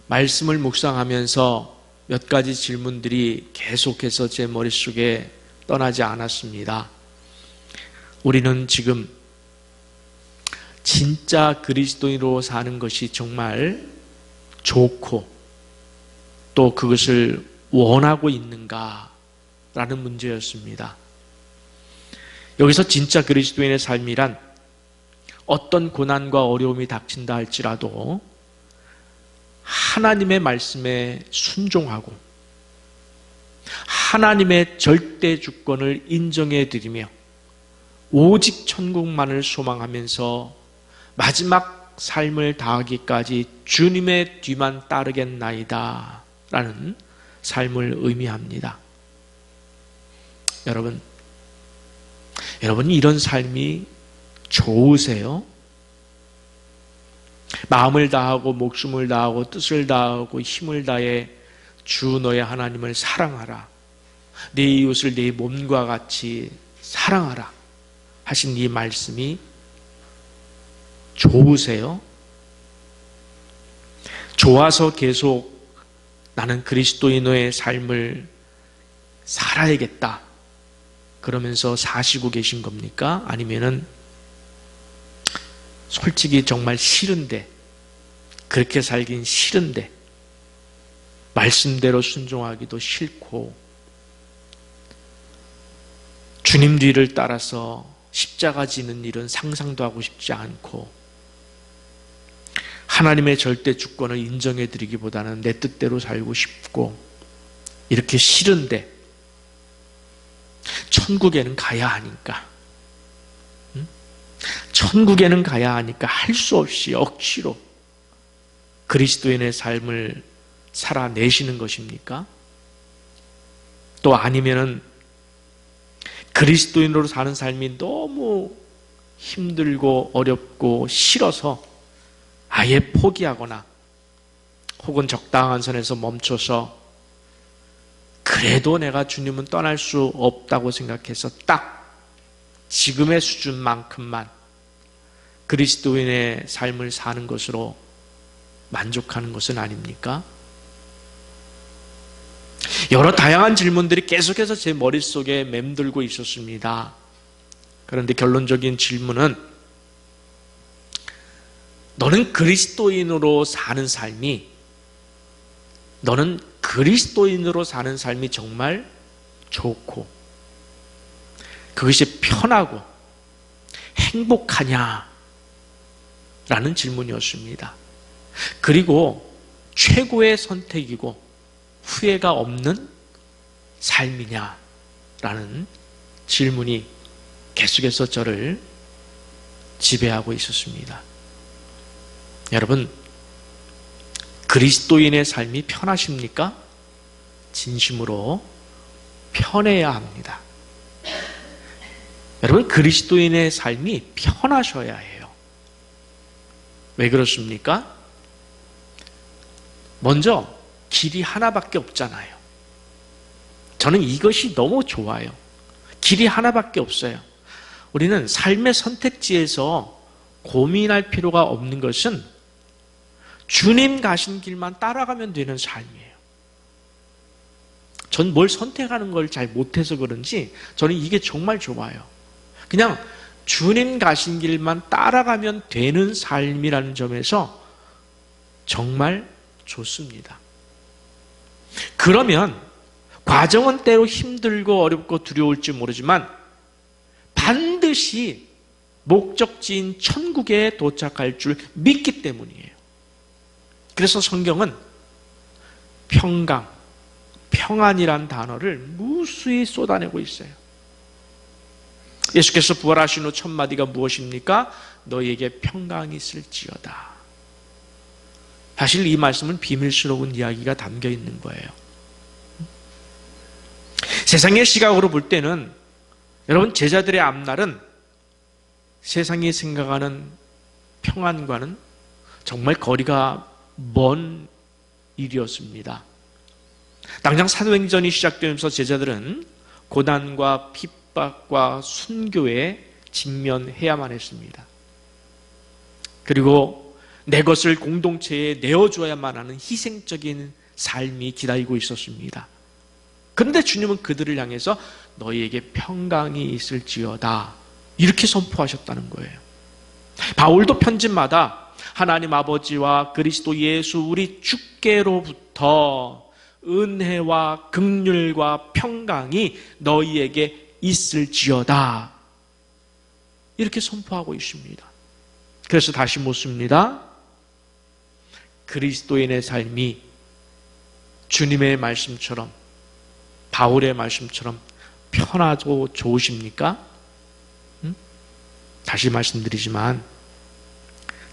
말씀을 묵상하면서 몇 가지 질문들이 계속해서 제 머릿속에 떠나지 않았습니다. 우리는 지금 진짜 그리스도인으로 사는 것이 정말 좋고 또 그것을 원하고 있는가라는 문제였습니다. 여기서 진짜 그리스도인의 삶이란 어떤 고난과 어려움이 닥친다 할지라도 하나님의 말씀에 순종하고 하나님의 절대 주권을 인정해 드리며 오직 천국만을 소망하면서 마지막 삶을 다하기까지 주님의 뒤만 따르겠나이다 라는 삶을 의미합니다. 여러분 이런 삶이 좋으세요? 마음을 다하고 목숨을 다하고 뜻을 다하고 힘을 다해 주 너의 하나님을 사랑하라. 네 이웃을 네 몸과 같이 사랑하라 하신 이 말씀이 좋으세요? 좋아서 계속 나는 그리스도인의 삶을 살아야겠다 그러면서 사시고 계신 겁니까? 아니면은 솔직히 정말 싫은데, 그렇게 살긴 싫은데 말씀대로 순종하기도 싫고 주님 뒤를 따라서 십자가 지는 일은 상상도 하고 싶지 않고 하나님의 절대 주권을 인정해 드리기보다는 내 뜻대로 살고 싶고 이렇게 싫은데 천국에는 가야 하니까 천국에는 가야 하니까 할 수 없이 억지로 그리스도인의 삶을 살아내시는 것입니까? 또 아니면은 그리스도인으로 사는 삶이 너무 힘들고 어렵고 싫어서 아예 포기하거나 혹은 적당한 선에서 멈춰서 그래도 내가 주님은 떠날 수 없다고 생각해서 딱 지금의 수준만큼만 그리스도인의 삶을 사는 것으로 만족하는 것은 아닙니까? 여러 다양한 질문들이 계속해서 제 머릿속에 맴돌고 있었습니다. 그런데 결론적인 질문은 너는 그리스도인으로 사는 삶이 정말 좋고 그것이 편하고 행복하냐? 라는 질문이었습니다. 그리고 최고의 선택이고 후회가 없는 삶이냐? 라는 질문이 계속해서 저를 지배하고 있었습니다. 여러분, 그리스도인의 삶이 편하십니까? 진심으로 편해야 합니다. 여러분, 그리스도인의 삶이 편하셔야 해요. 왜 그렇습니까? 먼저 길이 하나밖에 없잖아요. 저는 이것이 너무 좋아요. 길이 하나밖에 없어요. 우리는 삶의 선택지에서 고민할 필요가 없는 것은 주님 가신 길만 따라가면 되는 삶이에요. 전 뭘 선택하는 걸 잘 못해서 그런지 저는 이게 정말 좋아요. 그냥 주님 가신 길만 따라가면 되는 삶이라는 점에서 정말 좋습니다. 그러면 과정은 때로 힘들고 어렵고 두려울지 모르지만 반드시 목적지인 천국에 도착할 줄 믿기 때문이에요. 그래서 성경은 평강, 평안이란 단어를 무수히 쏟아내고 있어요. 예수께서 부활하신 후 첫 마디가 무엇입니까? 너희에게 평강이 있을지어다. 사실 이 말씀은 비밀스러운 이야기가 담겨 있는 거예요. 세상의 시각으로 볼 때는 여러분 제자들의 앞날은 세상이 생각하는 평안과는 정말 거리가 먼 일이었습니다. 당장 사도행전이 시작되면서 제자들은 고난과 핍박과 순교에 직면해야만 했습니다. 그리고 내 것을 공동체에 내어줘야만 하는 희생적인 삶이 기다리고 있었습니다. 그런데 주님은 그들을 향해서 너희에게 평강이 있을지어다 이렇게 선포하셨다는 거예요. 바울도 편집마다 하나님 아버지와 그리스도 예수 우리 주께로부터 은혜와 긍휼과 평강이 너희에게 있을지어다 이렇게 선포하고 있습니다. 그래서 다시 묻습니다. 그리스도인의 삶이 주님의 말씀처럼 바울의 말씀처럼 편하고 좋으십니까? 다시 말씀드리지만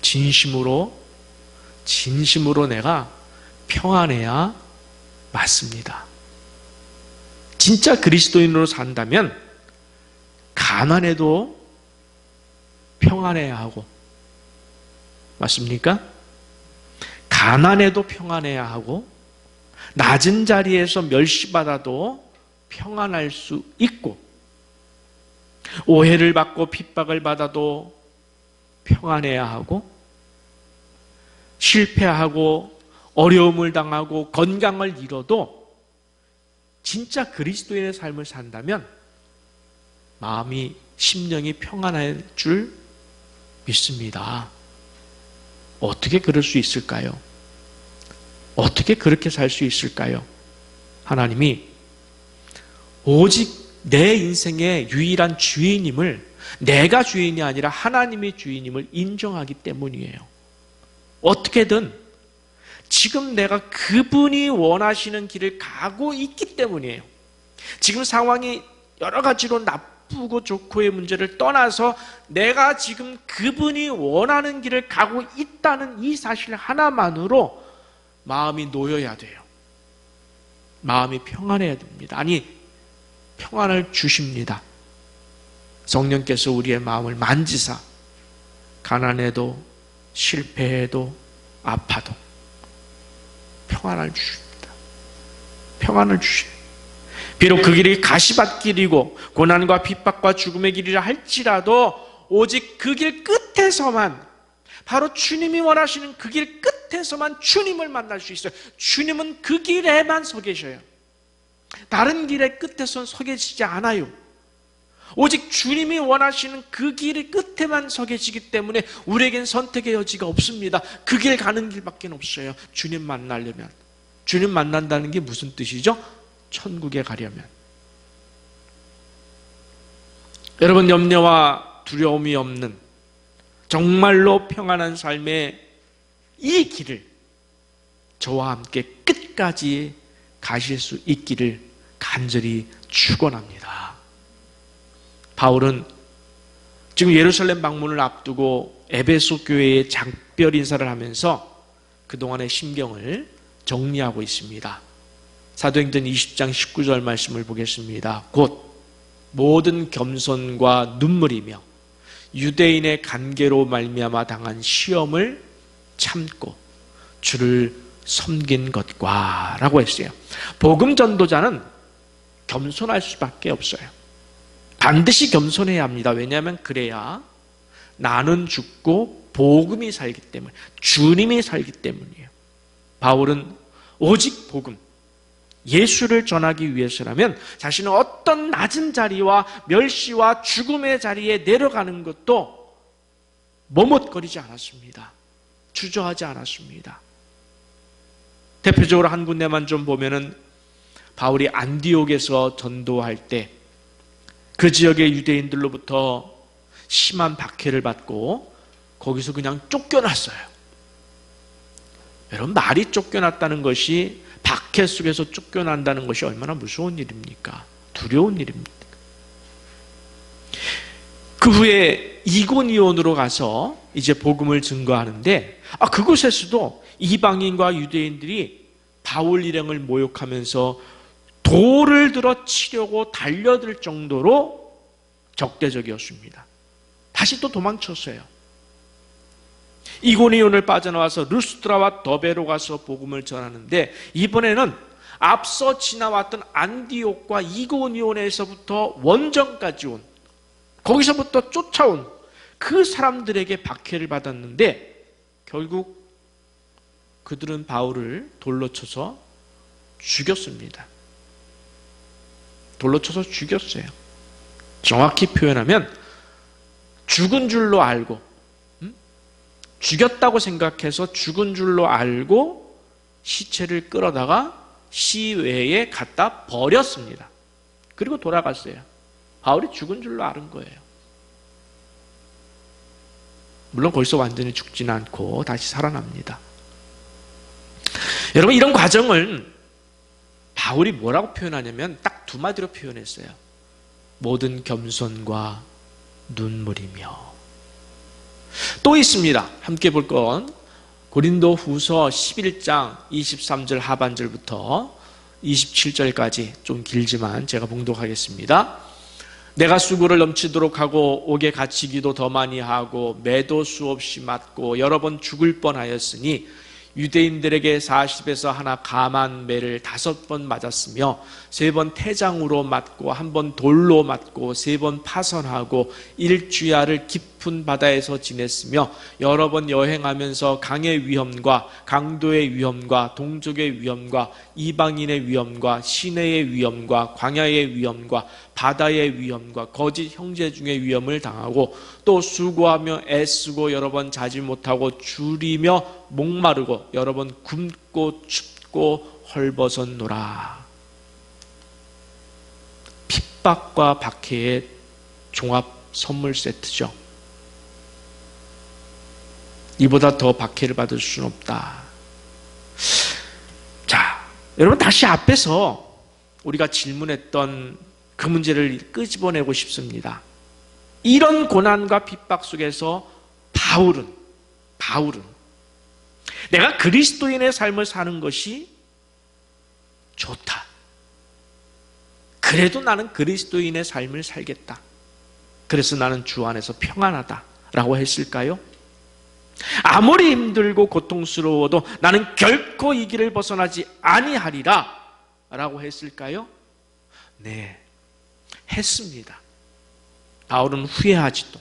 진심으로 내가 평안해야 맞습니다. 진짜 그리스도인으로 산다면 가난해도 평안해야 하고, 맞습니까? 가난해도 평안해야 하고, 낮은 자리에서 멸시받아도 평안할 수 있고, 오해를 받고 핍박을 받아도 평안해야 하고, 실패하고 어려움을 당하고 건강을 잃어도 진짜 그리스도인의 삶을 산다면 마음이 심령이 평안할 줄 믿습니다. 어떻게 그럴 수 있을까요? 어떻게 그렇게 살 수 있을까요? 하나님이 오직 내 인생의 유일한 주인임을 내가 주인이 아니라 하나님이 주인임을 인정하기 때문이에요. 어떻게든 지금 내가 그분이 원하시는 길을 가고 있기 때문이에요. 지금 상황이 여러 가지로 나쁘고 좋고의 문제를 떠나서 내가 지금 그분이 원하는 길을 가고 있다는 이 사실 하나만으로 마음이 놓여야 돼요. 마음이 평안해야 됩니다. 아니, 평안을 주십니다. 성령께서 우리의 마음을 만지사 가난해도 실패해도 아파도 평안을 주십니다. 평안을 주십니다. 비록 그 길이 가시밭길이고 고난과 핍박과 죽음의 길이라 할지라도 오직 그 길 끝에서만, 바로 주님이 원하시는 그 길 끝에서만 주님을 만날 수 있어요. 주님은 그 길에만 서 계셔요. 다른 길의 끝에서는 서 계시지 않아요. 오직 주님이 원하시는 그 길의 끝에만 서 계시기 때문에 우리에겐 선택의 여지가 없습니다. 그 길 가는 길밖에 없어요. 주님 만나려면. 주님 만난다는 게 무슨 뜻이죠? 천국에 가려면. 여러분, 염려와 두려움이 없는 정말로 평안한 삶의 이 길을 저와 함께 끝까지 가실 수 있기를 간절히 축원합니다. 바울은 지금 예루살렘 방문을 앞두고 에베소 교회에 작별 인사를 하면서 그동안의 심경을 정리하고 있습니다. 사도행전 20장 19절 말씀을 보겠습니다. 곧 모든 겸손과 눈물이며 유대인의 관계로 말미암아 당한 시험을 참고 주를 섬긴 것과 라고 했어요. 복음 전도자는 겸손할 수밖에 없어요. 반드시 겸손해야 합니다. 왜냐하면 그래야 나는 죽고 복음이 살기 때문에, 주님이 살기 때문이에요. 바울은 오직 복음, 예수를 전하기 위해서라면 자신은 어떤 낮은 자리와 멸시와 죽음의 자리에 내려가는 것도 머뭇거리지 않았습니다. 주저하지 않았습니다. 대표적으로 한 군데만 좀 보면은 바울이 안디옥에서 전도할 때 그 지역의 유대인들로부터 심한 박해를 받고 거기서 그냥 쫓겨났어요. 여러분, 말이 쫓겨났다는 것이, 박해 속에서 쫓겨난다는 것이 얼마나 무서운 일입니까? 두려운 일입니까? 그 후에 이고니온으로 가서 이제 복음을 증거하는데, 그곳에서도 이방인과 유대인들이 바울 일행을 모욕하면서 돌을 들어 치려고 달려들 정도로 적대적이었습니다. 다시 또 도망쳤어요. 이고니온을 빠져나와서 루스드라와 더베로 가서 복음을 전하는데, 이번에는 앞서 지나왔던 안디옥과 이고니온에서부터 원정까지 온, 거기서부터 쫓아온 그 사람들에게 박해를 받았는데, 결국 그들은 바울을 돌로 쳐서 죽였습니다. 돌로 쳐서 죽였어요. 정확히 표현하면 죽은 줄로 알고, 죽였다고 생각해서 죽은 줄로 알고 시체를 끌어다가 시외에 갖다 버렸습니다. 그리고 돌아갔어요. 바울이 죽은 줄로 아는 거예요. 물론 거기서 완전히 죽지는 않고 다시 살아납니다. 여러분, 이런 과정을 바울이 뭐라고 표현하냐면 딱 두 마디로 표현했어요. 모든 겸손과 눈물이며. 또 있습니다. 함께 볼 건 고린도후서 11장 23절 하반절부터 27절까지 좀 길지만 제가 봉독하겠습니다. 내가 수고를 넘치도록 하고 옥에 갇히기도 더 많이 하고 매도 수없이 맞고 여러 번 죽을 뻔하였으니 유대인들에게 40에서 하나 감한 매를 5번 맞았으며 3번 태장으로 맞고 1번 돌로 맞고 3번 파선하고 1주야를 깊은 바다에서 지냈으며 여러 번 여행하면서 강의 위험과 강도의 위험과 동족의 위험과 이방인의 위험과 시내의 위험과 광야의 위험과 바다의 위험과 거짓 형제 중의 위험을 당하고 또 수고하며 애쓰고 여러 번 자지 못하고 줄이며 목마르고 여러 번 굶고 춥고 헐벗었노라. 핍박과 박해의 종합 선물 세트죠. 이보다 더 박해를 받을 수는 없다. 자, 여러분 다시 앞에서 우리가 질문했던 그 문제를 끄집어내고 싶습니다. 이런 고난과 핍박 속에서 바울은 내가 그리스도인의 삶을 사는 것이 좋다. 그래도 나는 그리스도인의 삶을 살겠다. 그래서 나는 주 안에서 평안하다 라고 했을까요? 아무리 힘들고 고통스러워도 나는 결코 이 길을 벗어나지 아니하리라 라고 했을까요? 네, 했습니다. 바울은 후회하지도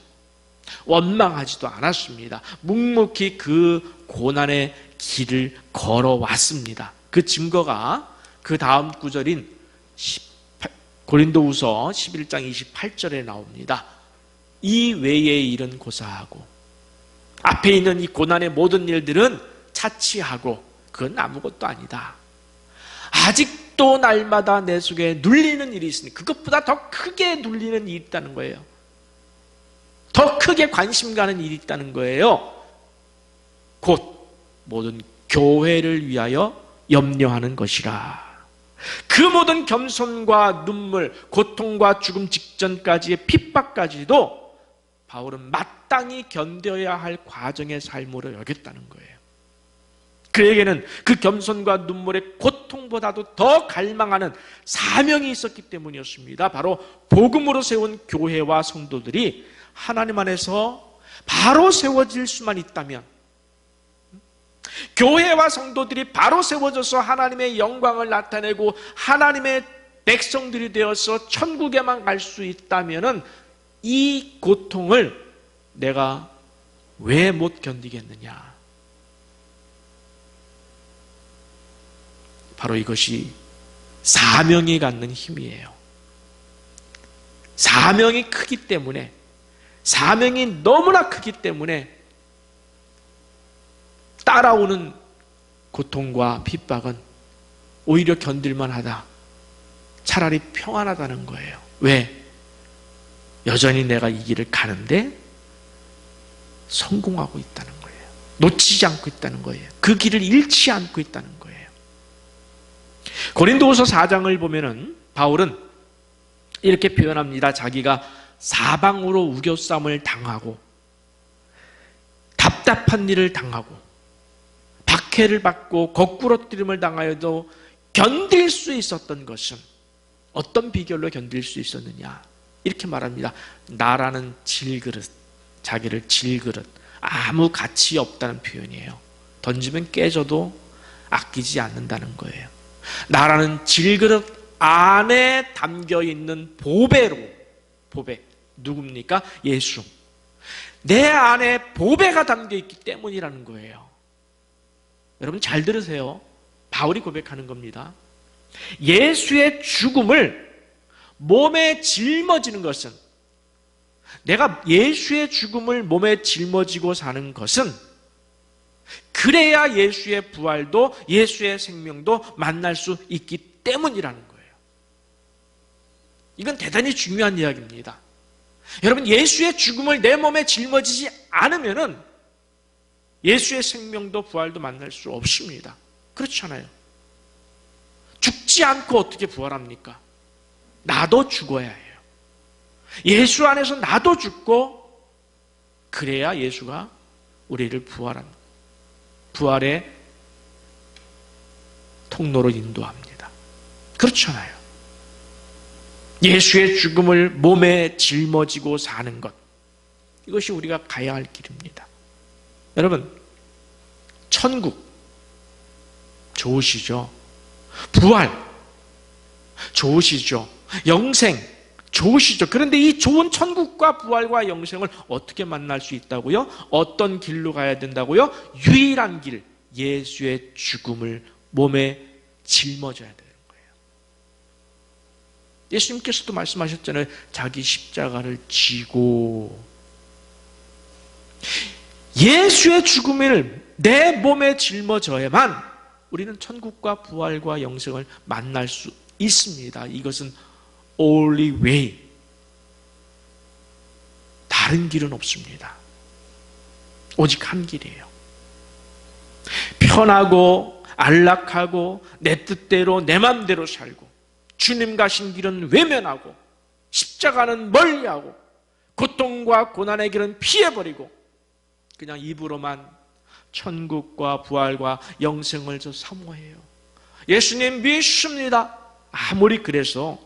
원망하지도 않았습니다. 묵묵히 그 고난의 길을 걸어왔습니다. 그 증거가 그 다음 구절인 고린도후서 11장 28절에 나옵니다. 이 외의 일은 고사하고 앞에 있는 이 고난의 모든 일들은 차치하고 그건 아무것도 아니다. 아직도 날마다 내 속에 눌리는 일이 있으니 그것보다 더 크게 눌리는 일이 있다는 거예요. 더 크게 관심 가는 일이 있다는 거예요. 곧 모든 교회를 위하여 염려하는 것이라. 그 모든 겸손과 눈물, 고통과 죽음 직전까지의 핍박까지도 바울은 마땅히 견뎌야 할 과정의 삶으로 여겼다는 거예요. 그에게는 그 겸손과 눈물의 고통보다도 더 갈망하는 사명이 있었기 때문이었습니다. 바로 복음으로 세운 교회와 성도들이 하나님 안에서 바로 세워질 수만 있다면, 교회와 성도들이 바로 세워져서 하나님의 영광을 나타내고 하나님의 백성들이 되어서 천국에만 갈 수 있다면 이 고통을 내가 왜 못 견디겠느냐. 바로 이것이 사명이 갖는 힘이에요. 사명이 크기 때문에, 사명이 너무나 크기 때문에 따라오는 고통과 핍박은 오히려 견딜만 하다. 차라리 평안하다는 거예요. 왜? 여전히 내가 이 길을 가는데 성공하고 있다는 거예요. 놓치지 않고 있다는 거예요. 그 길을 잃지 않고 있다는 거예요. 고린도후서 4장을 보면은 바울은 이렇게 표현합니다. 자기가 사방으로 우겨쌈을 당하고 답답한 일을 당하고 박해를 받고 거꾸러뜨림을 당하여도 견딜 수 있었던 것은 어떤 비결로 견딜 수 있었느냐. 이렇게 말합니다. 나라는 질그릇, 자기를 질그릇, 아무 가치 없다는 표현이에요. 던지면 깨져도 아끼지 않는다는 거예요. 나라는 질그릇 안에 담겨있는 보배로, 보배 누굽니까? 예수. 내 안에 보배가 담겨 있기 때문이라는 거예요. 여러분 잘 들으세요. 바울이 고백하는 겁니다. 예수의 죽음을 몸에 짊어지는 것은, 내가 예수의 죽음을 몸에 짊어지고 사는 것은, 그래야 예수의 부활도 예수의 생명도 만날 수 있기 때문이라는 거예요. 이건 대단히 중요한 이야기입니다. 여러분, 예수의 죽음을 내 몸에 짊어지지 않으면은 예수의 생명도 부활도 만날 수 없습니다. 그렇잖아요. 죽지 않고 어떻게 부활합니까? 나도 죽어야 해요. 예수 안에서 나도 죽고, 그래야 예수가 우리를 부활합니다. 부활의 통로로 인도합니다. 그렇잖아요. 예수의 죽음을 몸에 짊어지고 사는 것, 이것이 우리가 가야 할 길입니다. 여러분, 천국 좋으시죠? 부활 좋으시죠? 영생 좋으시죠? 그런데 이 좋은 천국과 부활과 영생을 어떻게 만날 수 있다고요? 어떤 길로 가야 된다고요? 유일한 길, 예수의 죽음을 몸에 짊어져야 되는 거예요. 예수님께서도 말씀하셨잖아요. 자기 십자가를 지고. 예수의 죽음을 내 몸에 짊어져야만 우리는 천국과 부활과 영생을 만날 수 있습니다. 이것은 only way. 다른 길은 없습니다. 오직 한 길이에요. 편하고 안락하고 내 뜻대로 내 맘대로 살고, 주님 가신 길은 외면하고, 십자가는 멀리하고, 고통과 고난의 길은 피해버리고, 그냥 입으로만 천국과 부활과 영생을 저 사모해요. 예수님 믿습니다. 아무리 그래서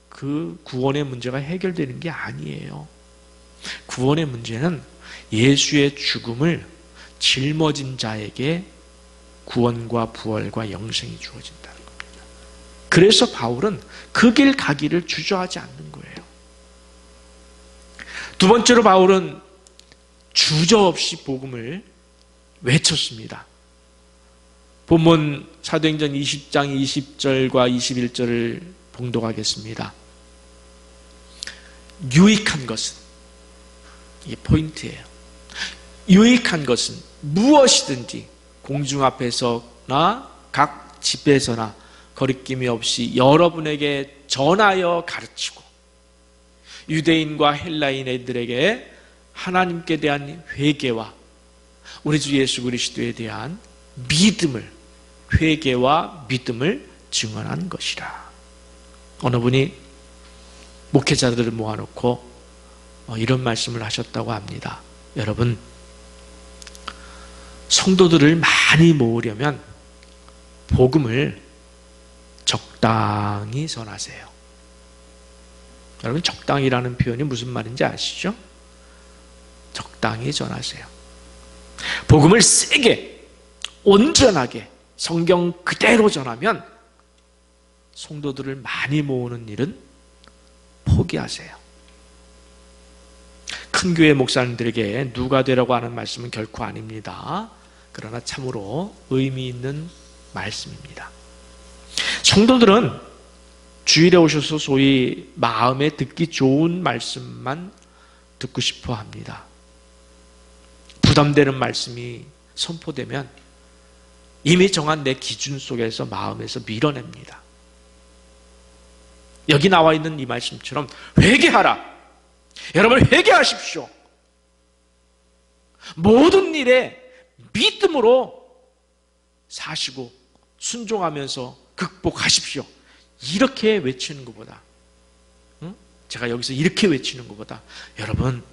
그 구원의 문제가 해결되는 게 아니에요. 구원의 문제는 예수의 죽음을 짊어진 자에게 구원과 부활과 영생이 주어진다는 겁니다. 그래서 바울은 그 길 가기를 주저하지 않는 거예요. 두 번째로 바울은 주저없이 복음을 외쳤습니다. 본문 사도행전 20장 20절과 21절을 봉독하겠습니다. 유익한 것은, 이게 포인트예요. 유익한 것은 무엇이든지 공중 앞에서나 각 집에서나 거리낌이 없이 여러분에게 전하여 가르치고, 유대인과 헬라인 애들에게 하나님께 대한 회개와 우리 주 예수 그리스도에 대한 믿음을, 회개와 믿음을 증언한 것이라. 어느 분이 목회자들을 모아놓고 이런 말씀을 하셨다고 합니다. 여러분, 성도들을 많이 모으려면 복음을 적당히 전하세요. 여러분, 적당히라는 표현이 무슨 말인지 아시죠? 적당히 전하세요. 복음을 세게, 온전하게 성경 그대로 전하면 성도들을 많이 모으는 일은 포기하세요. 큰 교회 목사님들에게 누가 되라고 하는 말씀은 결코 아닙니다. 그러나 참으로 의미 있는 말씀입니다. 성도들은 주일에 오셔서 소위 마음에 듣기 좋은 말씀만 듣고 싶어 합니다. 부담되는 말씀이 선포되면 이미 정한 내 기준 속에서 마음에서 밀어냅니다. 여기 나와 있는 이 말씀처럼 회개하라. 여러분, 회개하십시오. 모든 일에 믿음으로 사시고 순종하면서 극복하십시오. 이렇게 외치는 것보다, 제가 여기서 이렇게 외치는 것보다, 여러분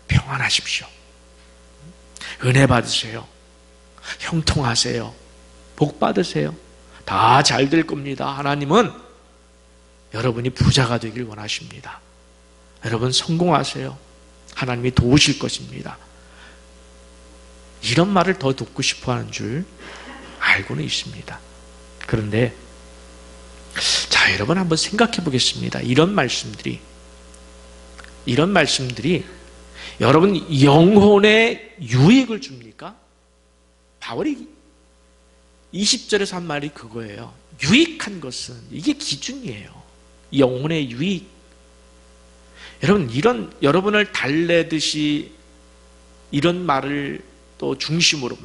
평안하십시오. 은혜 받으세요. 형통하세요. 복 받으세요. 다 잘 될 겁니다. 하나님은 여러분이 부자가 되길 원하십니다. 여러분 성공하세요. 하나님이 도우실 것입니다. 이런 말을 더 듣고 싶어하는 줄 알고는 있습니다. 그런데 자, 여러분 한번 생각해 보겠습니다. 이런 말씀들이 여러분, 영혼에 유익을 줍니까? 바울이 20절에서 한 말이 그거예요. 유익한 것은, 이게 기준이에요. 영혼의 유익. 여러분, 여러분을 달래듯이 이런 말을 또 중심으로,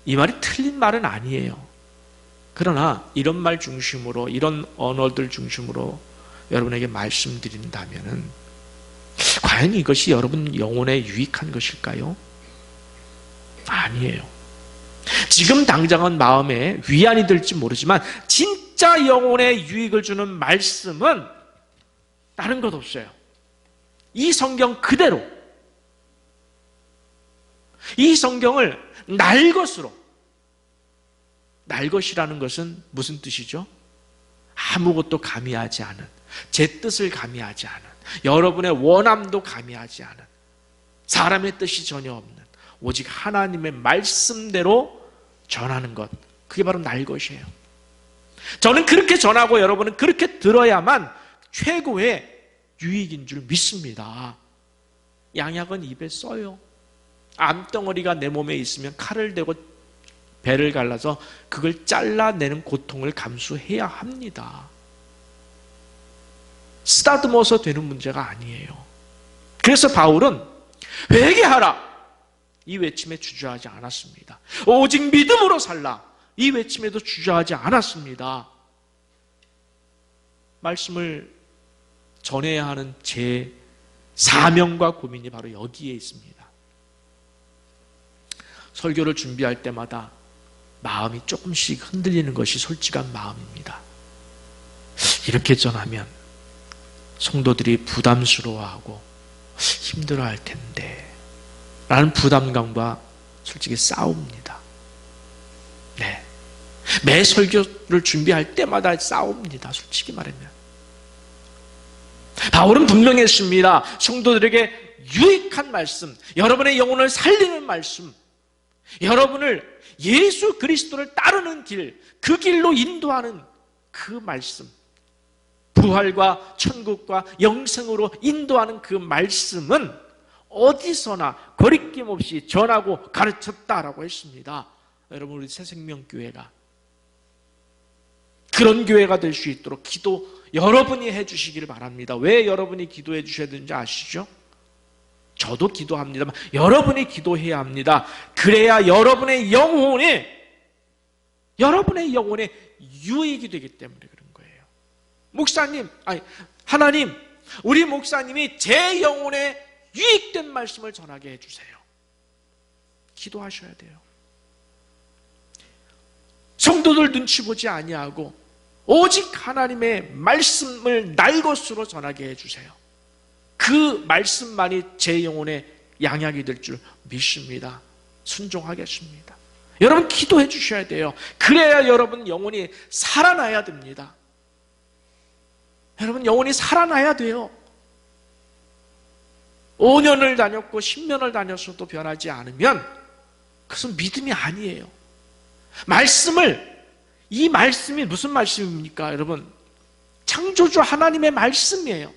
이 말이 틀린 말은 아니에요. 그러나 이런 말 중심으로, 이런 언어들 중심으로 여러분에게 말씀드린다면은 과연 이것이 여러분 영혼에 유익한 것일까요? 아니에요. 지금 당장은 마음에 위안이 될지 모르지만 진짜 영혼에 유익을 주는 말씀은 다른 것 없어요. 이 성경 그대로, 이 성경을 날 것으로, 날 것이라는 것은 무슨 뜻이죠? 아무것도 가미하지 않은, 제 뜻을 가미하지 않은, 여러분의 원함도 가미하지 않은, 사람의 뜻이 전혀 없는 오직 하나님의 말씀대로 전하는 것, 그게 바로 날 것이에요. 저는 그렇게 전하고 여러분은 그렇게 들어야만 최고의 유익인 줄 믿습니다. 양약은 입에 써요. 암덩어리가 내 몸에 있으면 칼을 대고 배를 갈라서 그걸 잘라내는 고통을 감수해야 합니다. 쓰다듬어서 되는 문제가 아니에요. 그래서 바울은 회개하라, 이 외침에 주저하지 않았습니다. 오직 믿음으로 살라, 이 외침에도 주저하지 않았습니다. 말씀을 전해야 하는 제 사명과 고민이 바로 여기에 있습니다. 설교를 준비할 때마다 마음이 조금씩 흔들리는 것이 솔직한 마음입니다. 이렇게 전하면 성도들이 부담스러워하고 힘들어할 텐데 라는 부담감과 솔직히 싸웁니다. 네, 매 설교를 준비할 때마다 싸웁니다. 솔직히 말하면 바울은 분명했습니다. 성도들에게 유익한 말씀, 여러분의 영혼을 살리는 말씀, 여러분을 예수 그리스도를 따르는 길, 그 길로 인도하는 그 말씀, 부활과 천국과 영생으로 인도하는 그 말씀은 어디서나 거리낌 없이 전하고 가르쳤다라고 했습니다. 여러분, 우리 새생명교회가 그런 교회가 될 수 있도록 기도 여러분이 해주시기를 바랍니다. 왜 여러분이 기도해 주셔야 되는지 아시죠? 저도 기도합니다만 여러분이 기도해야 합니다. 그래야 여러분의 영혼에 유익이 되기 때문에 그런 거예요. 목사님, 하나님, 우리 목사님이 제 영혼에 유익된 말씀을 전하게 해주세요. 기도하셔야 돼요. 성도들 눈치 보지 아니하고 오직 하나님의 말씀을 날 것으로 전하게 해주세요. 그 말씀만이 제 영혼의 양약이 될 줄 믿습니다. 순종하겠습니다. 여러분 기도해 주셔야 돼요. 그래야 여러분 영혼이 살아나야 됩니다. 여러분 영혼이 살아나야 돼요. 5년을 다녔고 10년을 다녔어도 변하지 않으면 그것은 믿음이 아니에요. 이 말씀이 무슨 말씀입니까? 여러분, 창조주 하나님의 말씀이에요.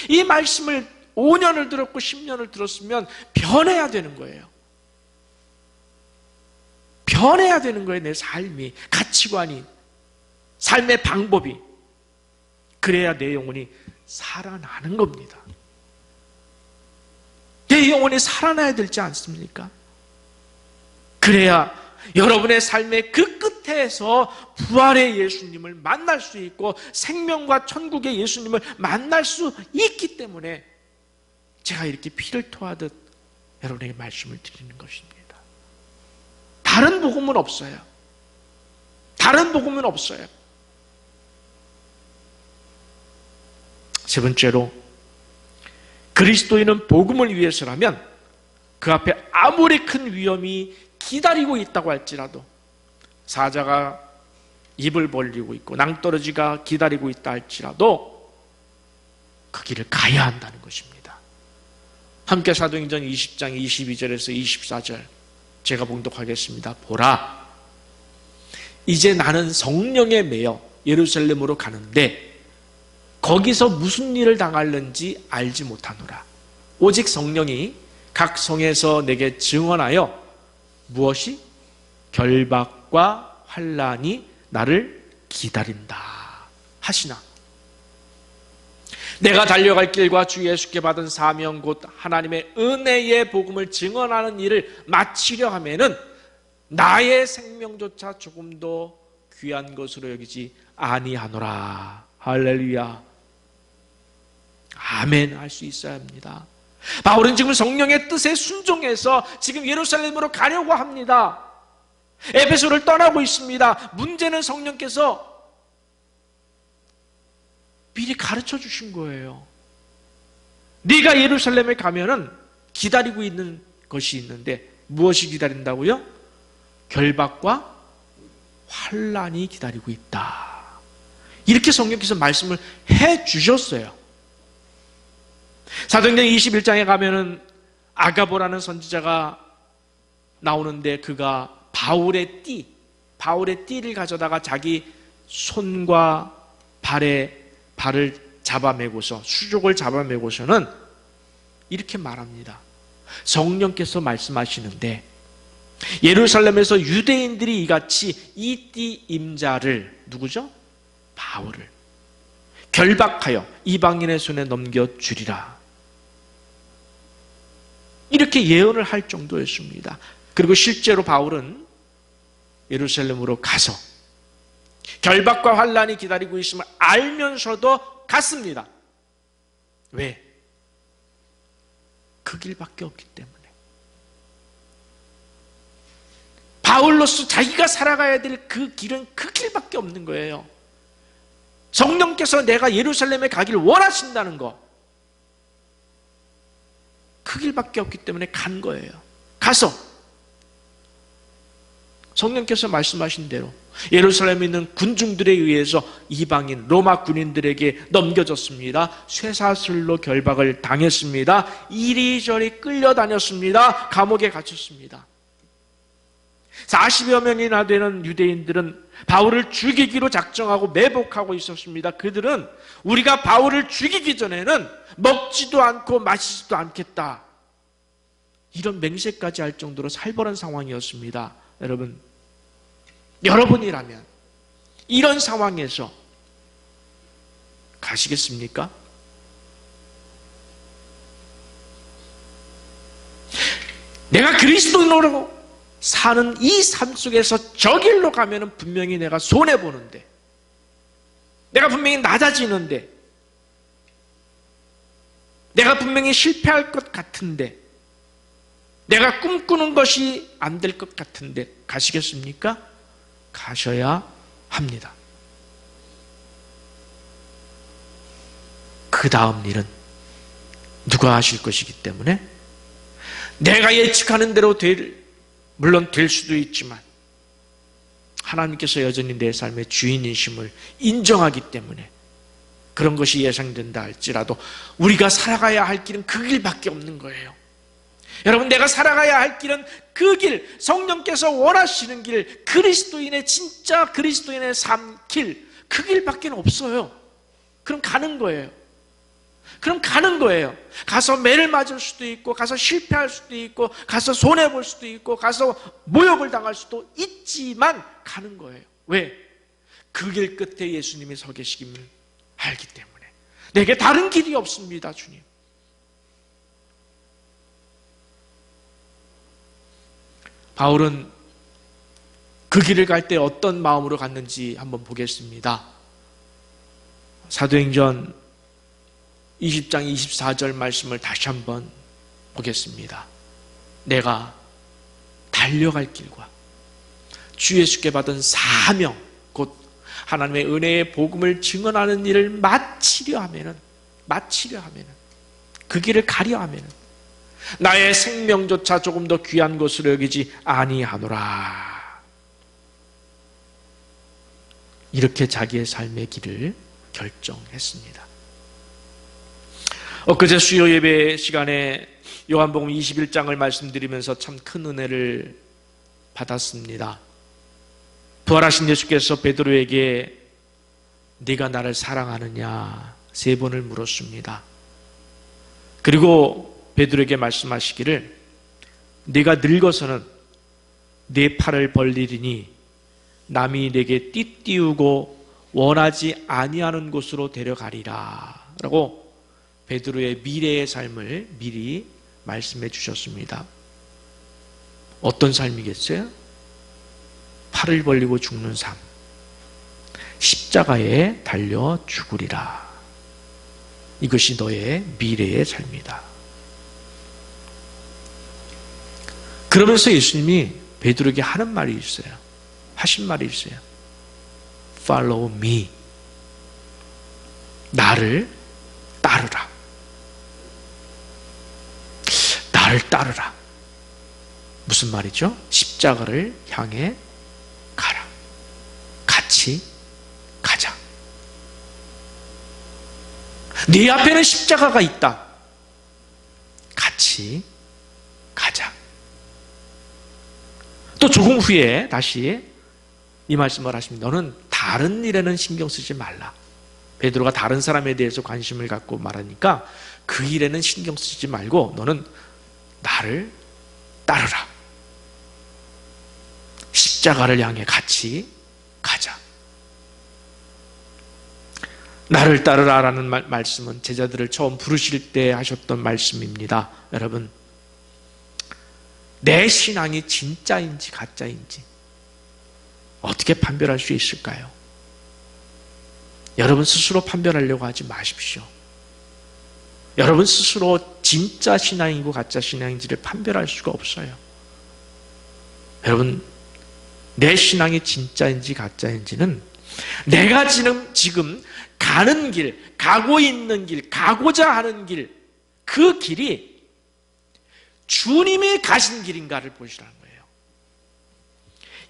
이 말씀을 5년을 들었고 10년을 들었으면 변해야 되는 거예요. 변해야 되는 거예요. 내 삶이, 가치관이, 삶의 방법이. 그래야 내 영혼이 살아나는 겁니다. 내 영혼이 살아나야 되지 않습니까? 그래야 여러분의 삶의 그 끝에서 부활의 예수님을 만날 수 있고 생명과 천국의 예수님을 만날 수 있기 때문에 제가 이렇게 피를 토하듯 여러분에게 말씀을 드리는 것입니다. 다른 복음은 없어요. 다른 복음은 없어요. 세 번째로, 그리스도인은 복음을 위해서라면 그 앞에 아무리 큰 위험이 기다리고 있다고 할지라도, 사자가 입을 벌리고 있고 낭떠러지가 기다리고 있다 할지라도 그 길을 가야 한다는 것입니다. 함께 사도행전 20장 22절에서 24절 제가 봉독하겠습니다. 보라, 이제 나는 성령에 매여 예루살렘으로 가는데 거기서 무슨 일을 당할는지 알지 못하노라. 오직 성령이 각 성에서 내게 증언하여 무엇이? 결박과 환난이 나를 기다린다 하시나. 내가 달려갈 길과 주 예수께 받은 사명 곧 하나님의 은혜의 복음을 증언하는 일을 마치려 하면은 나의 생명조차 조금도 귀한 것으로 여기지 아니하노라. 할렐루야. 아멘 할 수 있어야 합니다. 바울은 지금 성령의 뜻에 순종해서 지금 예루살렘으로 가려고 합니다. 에베소를 떠나고 있습니다. 문제는 성령께서 미리 가르쳐 주신 거예요. 네가 예루살렘에 가면은 기다리고 있는 것이 있는데 무엇이 기다린다고요? 결박과 환난이 기다리고 있다. 이렇게 성령께서 말씀을 해 주셨어요. 사도행전 21장에 가면은 아가보라는 선지자가 나오는데 그가 바울의 띠를 가져다가 자기 손과 발을 잡아매고서 수족을 잡아매고서는 이렇게 말합니다. 성령께서 말씀하시는데 예루살렘에서 유대인들이 이같이 이 띠 임자를 누구죠? 바울을 결박하여 이방인의 손에 넘겨주리라. 이렇게 예언을 할 정도였습니다. 그리고 실제로 바울은 예루살렘으로 가서 결박과 환난이 기다리고 있음을 알면서도 갔습니다. 왜? 그 길밖에 없기 때문에. 바울로서 자기가 살아가야 될 그 길은 그 길밖에 없는 거예요. 성령께서 내가 예루살렘에 가기를 원하신다는 거, 그 길밖에 없기 때문에 간 거예요. 가서 성령께서 말씀하신 대로 예루살렘에 있는 군중들에 의해서 이방인 로마 군인들에게 넘겨졌습니다. 쇠사슬로 결박을 당했습니다. 이리저리 끌려다녔습니다. 감옥에 갇혔습니다. 40여 명이나 되는 유대인들은 바울을 죽이기로 작정하고 매복하고 있었습니다. 그들은 우리가 바울을 죽이기 전에는 먹지도 않고 마시지도 않겠다, 이런 맹세까지 할 정도로 살벌한 상황이었습니다. 여러분이라면 이런 상황에서 가시겠습니까? 내가 그리스도인으로 사는 이 삶 속에서 저 길로 가면 분명히 내가 손해보는데, 내가 분명히 낮아지는데, 내가 분명히 실패할 것 같은데, 내가 꿈꾸는 것이 안 될 것 같은데 가시겠습니까? 가셔야 합니다. 그 다음 일은 누가 하실 것이기 때문에 내가 예측하는 대로 물론 될 수도 있지만 하나님께서 여전히 내 삶의 주인이심을 인정하기 때문에 그런 것이 예상된다 할지라도 우리가 살아가야 할 길은 그 길밖에 없는 거예요. 여러분, 내가 살아가야 할 길은 그 길, 성령께서 원하시는 길, 그리스도인의 진짜 그리스도인의 삶 길, 그 길밖에 없어요. 그럼 가는 거예요. 가서 매를 맞을 수도 있고, 가서 실패할 수도 있고, 가서 손해볼 수도 있고, 가서 모욕을 당할 수도 있지만 가는 거예요. 왜? 그 길 끝에 예수님이 서 계시김을 알기 때문에. 내게 다른 길이 없습니다, 주님. 바울은 그 길을 갈 때 어떤 마음으로 갔는지 한번 보겠습니다. 사도행전 20장 24절 말씀을 다시 한번 보겠습니다. 내가 달려갈 길과 주 예수께 받은 사명 곧 하나님의 은혜의 복음을 증언하는 일을 마치려 하면은 그 길을 가려 하면은 나의 생명조차 조금 더 귀한 것으로 여기지 아니하노라. 이렇게 자기의 삶의 길을 결정했습니다. 엊그제 수요 예배 시간에 요한복음 21장을 말씀드리면서 참 큰 은혜를 받았습니다. 부활하신 예수께서 베드로에게 네가 나를 사랑하느냐 3번을 물었습니다. 그리고 베드로에게 말씀하시기를 네가 늙어서는 네 팔을 벌리리니 남이 내게 띠띠우고 원하지 아니하는 곳으로 데려가리라 라고 베드로의 미래의 삶을 미리 말씀해 주셨습니다. 어떤 삶이겠어요? 팔을 벌리고 죽는 삶, 십자가에 달려 죽으리라. 이것이 너의 미래의 삶이다. 그러면서 예수님이 베드로에게 하는 말이 있어요. 하신 말이 있어요. Follow me. 나를 따르라. 나를 따르라. 무슨 말이죠? 십자가를 향해 가라. 같이 가자. 네 앞에는 십자가가 있다. 같이 가자. 또 조금 후에 다시 이 말씀을 하십니다. 너는 다른 일에는 신경 쓰지 말라. 베드로가 다른 사람에 대해서 관심을 갖고 말하니까 그 일에는 신경 쓰지 말고 너는 나를 따르라. 십자가를 향해 같이 가자. 나를 따르라라는 말씀은 제자들을 처음 부르실 때 하셨던 말씀입니다. 여러분, 내 신앙이 진짜인지 가짜인지 어떻게 판별할 수 있을까요? 여러분 스스로 판별하려고 하지 마십시오. 여러분 스스로 진짜 신앙이고 가짜 신앙인지를 판별할 수가 없어요. 여러분, 내 신앙이 진짜인지 가짜인지는 내가 지금 가는 길, 가고 있는 길, 가고자 하는 길, 그 길이 주님이 가신 길인가를 보시라는 거예요.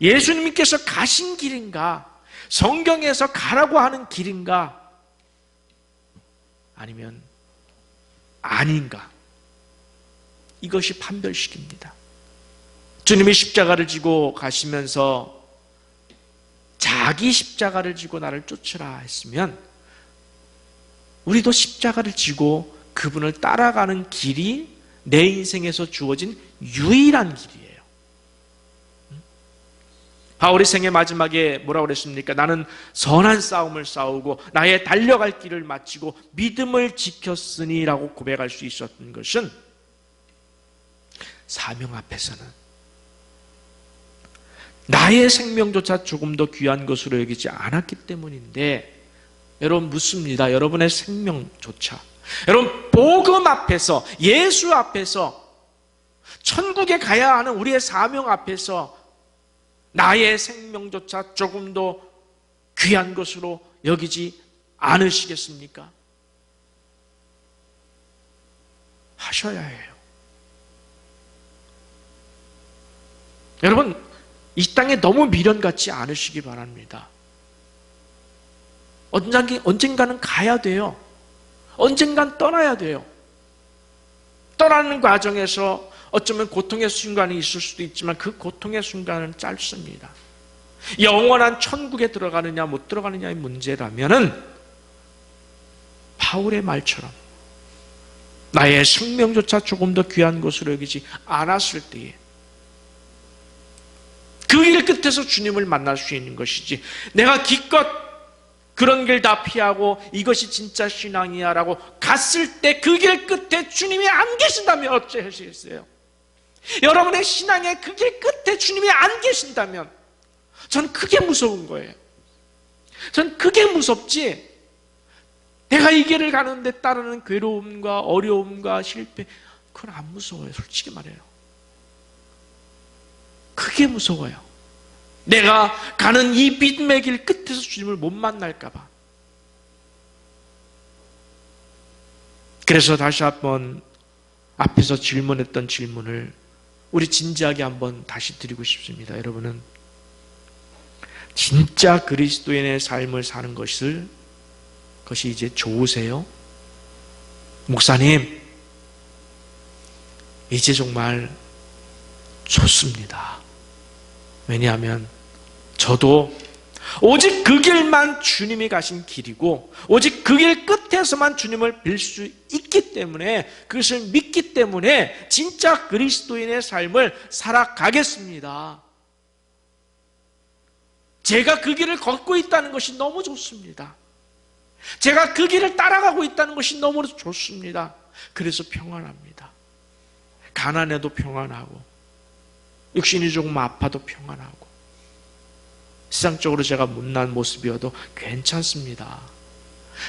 예수님께서 가신 길인가, 성경에서 가라고 하는 길인가, 아니면 아닌가, 이것이 판별식입니다. 주님이 십자가를 지고 가시면서 자기 십자가를 지고 나를 쫓으라 했으면 우리도 십자가를 지고 그분을 따라가는 길이 내 인생에서 주어진 유일한 길이에요. 바울이 생애 마지막에 뭐라고 그랬습니까? 나는 선한 싸움을 싸우고 나의 달려갈 길을 마치고 믿음을 지켰으니 라고 고백할 수 있었던 것은 사명 앞에서는 나의 생명조차 조금 더 귀한 것으로 여기지 않았기 때문인데, 여러분 묻습니다. 여러분의 생명조차, 여러분 복음 앞에서, 예수 앞에서, 천국에 가야 하는 우리의 사명 앞에서 나의 생명조차 조금 더 귀한 것으로 여기지 않으시겠습니까? 하셔야 해요. 여러분, 이 땅에 너무 미련 갖지 않으시기 바랍니다. 언젠가는 가야 돼요. 언젠간 떠나야 돼요. 떠나는 과정에서 어쩌면 고통의 순간이 있을 수도 있지만 그 고통의 순간은 짧습니다. 영원한 천국에 들어가느냐 못 들어가느냐의 문제라면은 바울의 말처럼 나의 생명조차 조금 더 귀한 것으로 여기지 않았을 때에 그 길 끝에서 주님을 만날 수 있는 것이지, 내가 기껏 그런 길 다 피하고 이것이 진짜 신앙이야 라고 갔을 때 그 길 끝에 주님이 안 계신다면 어찌 하시겠어요? 여러분의 신앙의 그 길 끝에 주님이 안 계신다면 전 그게 무서운 거예요. 전 그게 무섭지, 내가 이 길을 가는데 따르는 괴로움과 어려움과 실패, 그건 안 무서워요. 솔직히 말해요. 그게 무서워요. 내가 가는 이 믿음의 길 끝에서 주님을 못 만날까 봐. 그래서 다시 한번 앞에서 질문했던 질문을 우리 진지하게 한번 다시 드리고 싶습니다. 여러분은 진짜 그리스도인의 삶을 사는 것이 이제 좋으세요? 목사님, 이제 정말 좋습니다. 왜냐하면 저도 오직 그 길만 주님이 가신 길이고 오직 그 길 끝에서만 주님을 뵐 수 있기 때문에, 그것을 믿기 때문에 진짜 그리스도인의 삶을 살아가겠습니다. 제가 그 길을 걷고 있다는 것이 너무 좋습니다. 제가 그 길을 따라가고 있다는 것이 너무 좋습니다. 그래서 평안합니다. 가난해도 평안하고, 육신이 조금 아파도 평안하고, 세상적으로 제가 못난 모습이어도 괜찮습니다.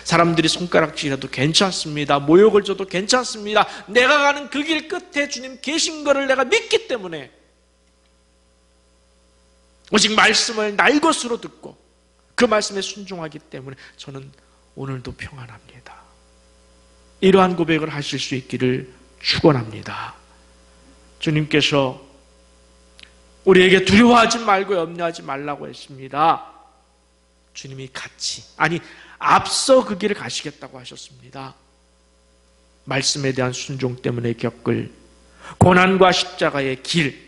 사람들이 손가락질해도 괜찮습니다. 모욕을 줘도 괜찮습니다. 내가 가는 그 길 끝에 주님 계신 것을 내가 믿기 때문에, 오직 말씀을 날 것으로 듣고 그 말씀에 순종하기 때문에 저는 오늘도 평안합니다. 이러한 고백을 하실 수 있기를 축원합니다. 주님께서 우리에게 두려워하지 말고 염려하지 말라고 했습니다. 주님이 같이, 아니 앞서 그 길을 가시겠다고 하셨습니다. 말씀에 대한 순종 때문에 겪을 고난과 십자가의 길,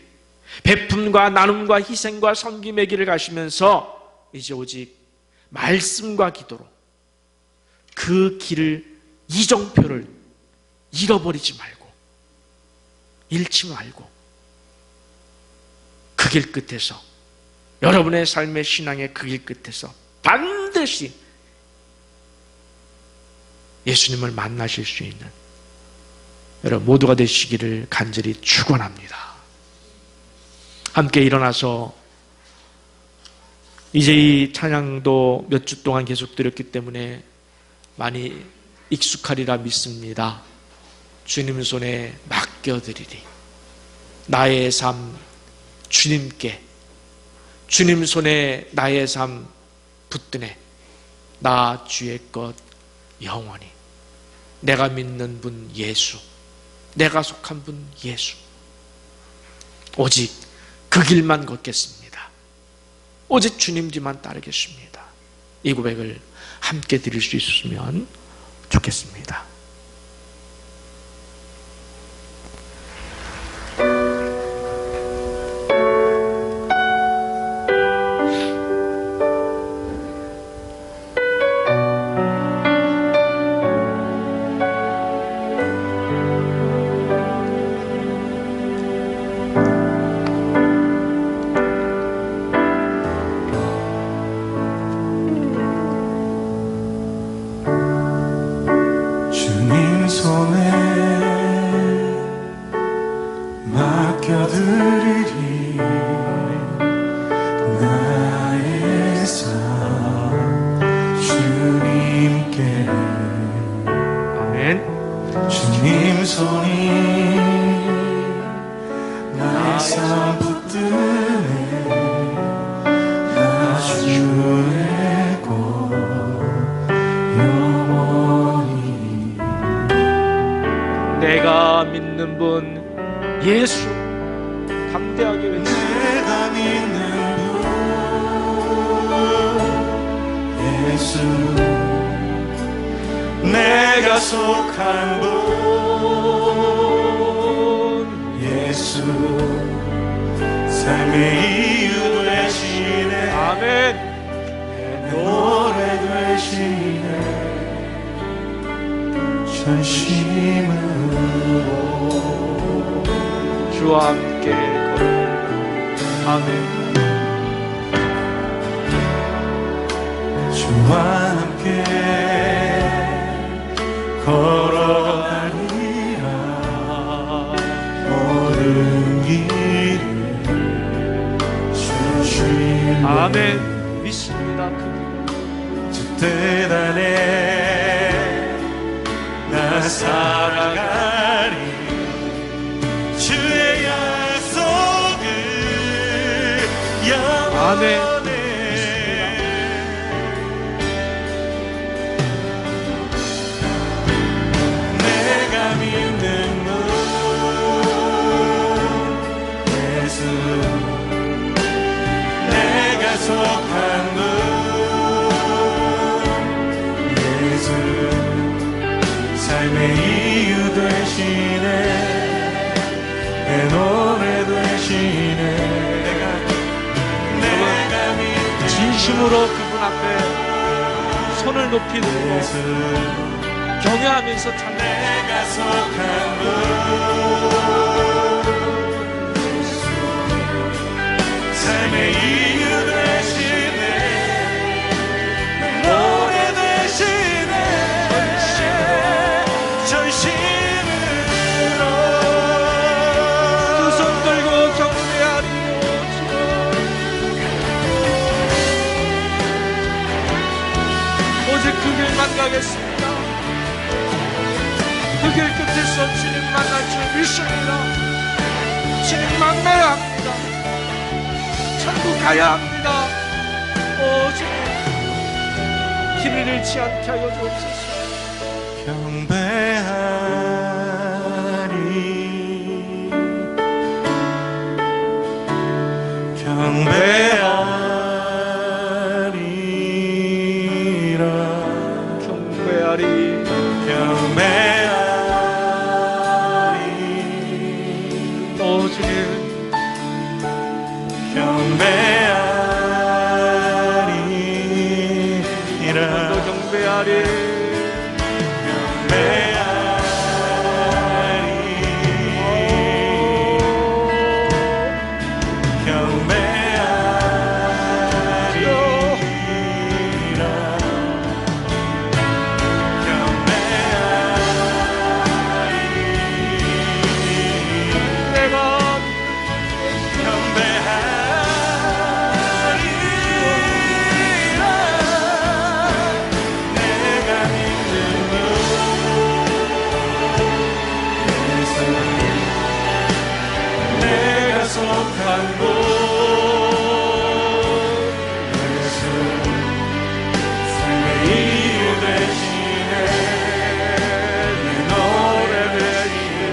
베품과 나눔과 희생과 섬김의 길을 가시면서 이제 오직 말씀과 기도로 그 길을, 이정표를 잃어버리지 말고, 잃지 말고 그 길 끝에서, 여러분의 삶의 신앙의 그 길 끝에서 반드시 예수님을 만나실 수 있는 여러분 모두가 되시기를 간절히 축원합니다. 함께 일어나서, 이제 이 찬양도 몇 주 동안 계속 드렸기 때문에 많이 익숙하리라 믿습니다. 주님 손에 맡겨드리리. 나의 삶 주님께, 주님 손에 나의 삶 붙드네. 나 주의 것 영원히. 내가 믿는 분 예수, 내가 속한 분 예수, 오직 그 길만 걷겠습니다. 오직 주님 뒤만 따르겠습니다. 이 고백을 함께 드릴 수 있었으면 좋겠습니다. 내가 믿는 분 예수, 담대하게 외치고, 내가 믿는 분 예수, 내가 속한 분 예수, 삶의 이유 되시네. 아멘. 내 노래 되시네. 전심으로 주와 함께 걸어가리라. 아멘. 주와 함께 걸어가리라. 모든 길을 주시네. 아멘. 믿습니다. 주 뜻 안에 나 살아가리. 주의 약속을 영원해. 내가 믿는 분 예수, 내가 속한 분 예수, 삶의 이유 되시네. 내 노래 되시네. 내가 믿는 진심으로 그분 앞에 손을 높이 들고 경외하면서 찬양. 내가 속한 곳 삶의 이유 되시네 노래 되시네 전심으로 두 손 들고 경배하리. 오직 그 길만 가겠습니다. 그 길 끝에서 주님 만날 줄 믿습니다. 주님 만나야 합니다. 천국 가야 합니다. 오 주님, 길을 잃지 않게 하여 주옵소서. 경배하리라 경배하리. 오 주님, 경배하리라 또 경배하리. 속한 곳 삶의 이유 되시네 내 노래 되시네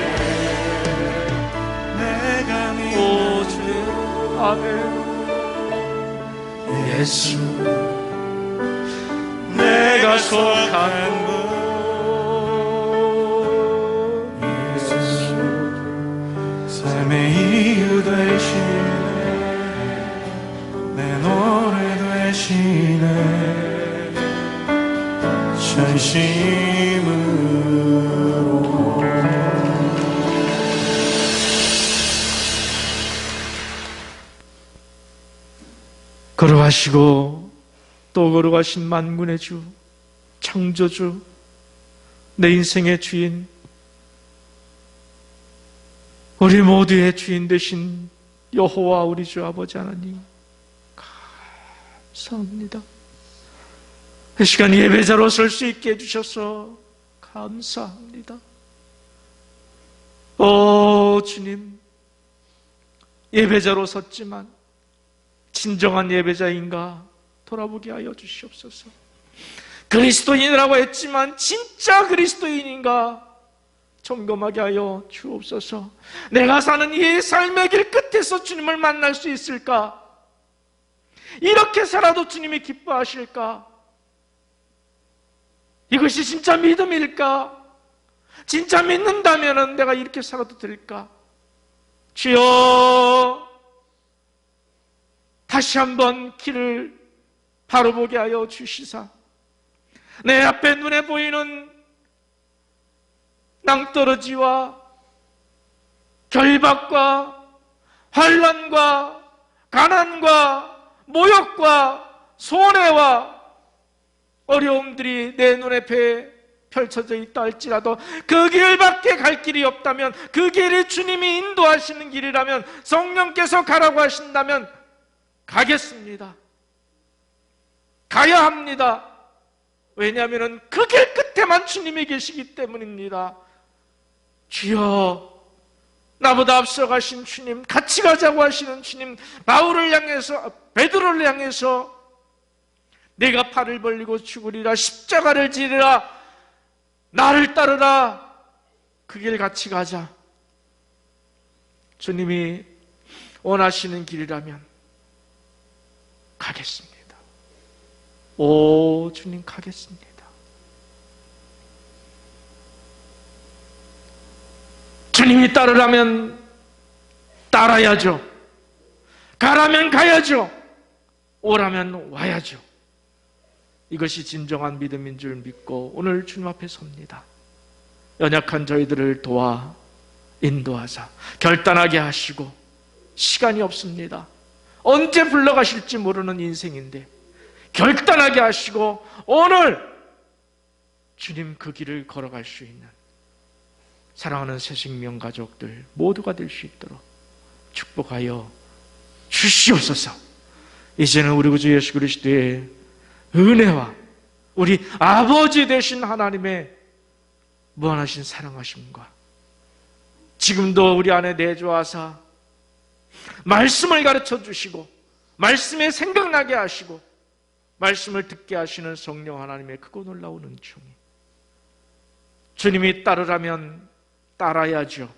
내가 믿는 주님, 아멘. 예수 내가 속한 곳 삶의 이유 되시네 내 노래 되시네 전심으로 걸어가시고 또 걸어가신 만군의 주, 창조주, 내 인생의 주인, 우리 모두의 주인 되신 여호와 우리 주 아버지 하나님, 감사합니다. 이 시간 예배자로 설 수 있게 해주셔서 감사합니다. 오 주님, 예배자로 섰지만 진정한 예배자인가 돌아보게 하여 주시옵소서. 그리스도인이라고 했지만 진짜 그리스도인인가 점검하게 하여 주옵소서. 내가 사는 이 삶의 길 끝에서 주님을 만날 수 있을까? 이렇게 살아도 주님이 기뻐하실까? 이것이 진짜 믿음일까? 진짜 믿는다면 내가 이렇게 살아도 될까? 주여, 다시 한번 길을 바로 보게 하여 주시사 내 앞에 눈에 보이는 낭떠러지와 결박과 환난과 가난과 모욕과 손해와 어려움들이 내 눈앞에 펼쳐져 있다 할지라도 그 길밖에 갈 길이 없다면, 그 길이 주님이 인도하시는 길이라면, 성령께서 가라고 하신다면 가겠습니다. 가야 합니다. 왜냐하면 그 길 끝에만 주님이 계시기 때문입니다. 주여, 나보다 앞서가신 주님, 같이 가자고 하시는 주님, 바울을 향해서, 베드로를 향해서 내가 팔을 벌리고 죽으리라, 십자가를 지리라, 나를 따르라, 그 길 같이 가자. 주님이 원하시는 길이라면 가겠습니다. 오 주님, 가겠습니다. 주님이 따르라면 따라야죠. 가라면 가야죠. 오라면 와야죠. 이것이 진정한 믿음인 줄 믿고 오늘 주님 앞에 섭니다. 연약한 저희들을 도와 인도하사 결단하게 하시고, 시간이 없습니다. 언제 불러가실지 모르는 인생인데 결단하게 하시고 오늘 주님 그 길을 걸어갈 수 있는 사랑하는 새생명 가족들 모두가 될 수 있도록 축복하여 주시옵소서. 이제는 우리 구주 예수 그리스도의 은혜와 우리 아버지 되신 하나님의 무한하신 사랑하심과 지금도 우리 안에 내주하사 말씀을 가르쳐 주시고 말씀에 생각나게 하시고 말씀을 듣게 하시는 성령 하나님의 크고 놀라운 은총이, 주님이 따르라면 따라야죠.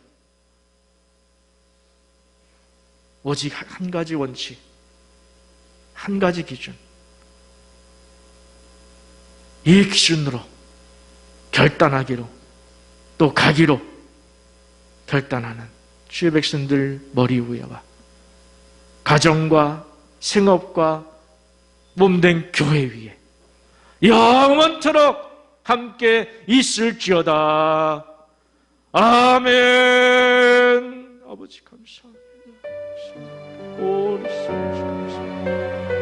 오직 한 가지 원칙, 한 가지 기준, 이 기준으로 결단하기로 또 가기로 결단하는 주의 백성들 머리 위에와 가정과 생업과 몸된 교회 위에 영원토록 함께 있을지어다. 아멘. 아버지 감사합니다. 오, 우리 주님 감사합니다.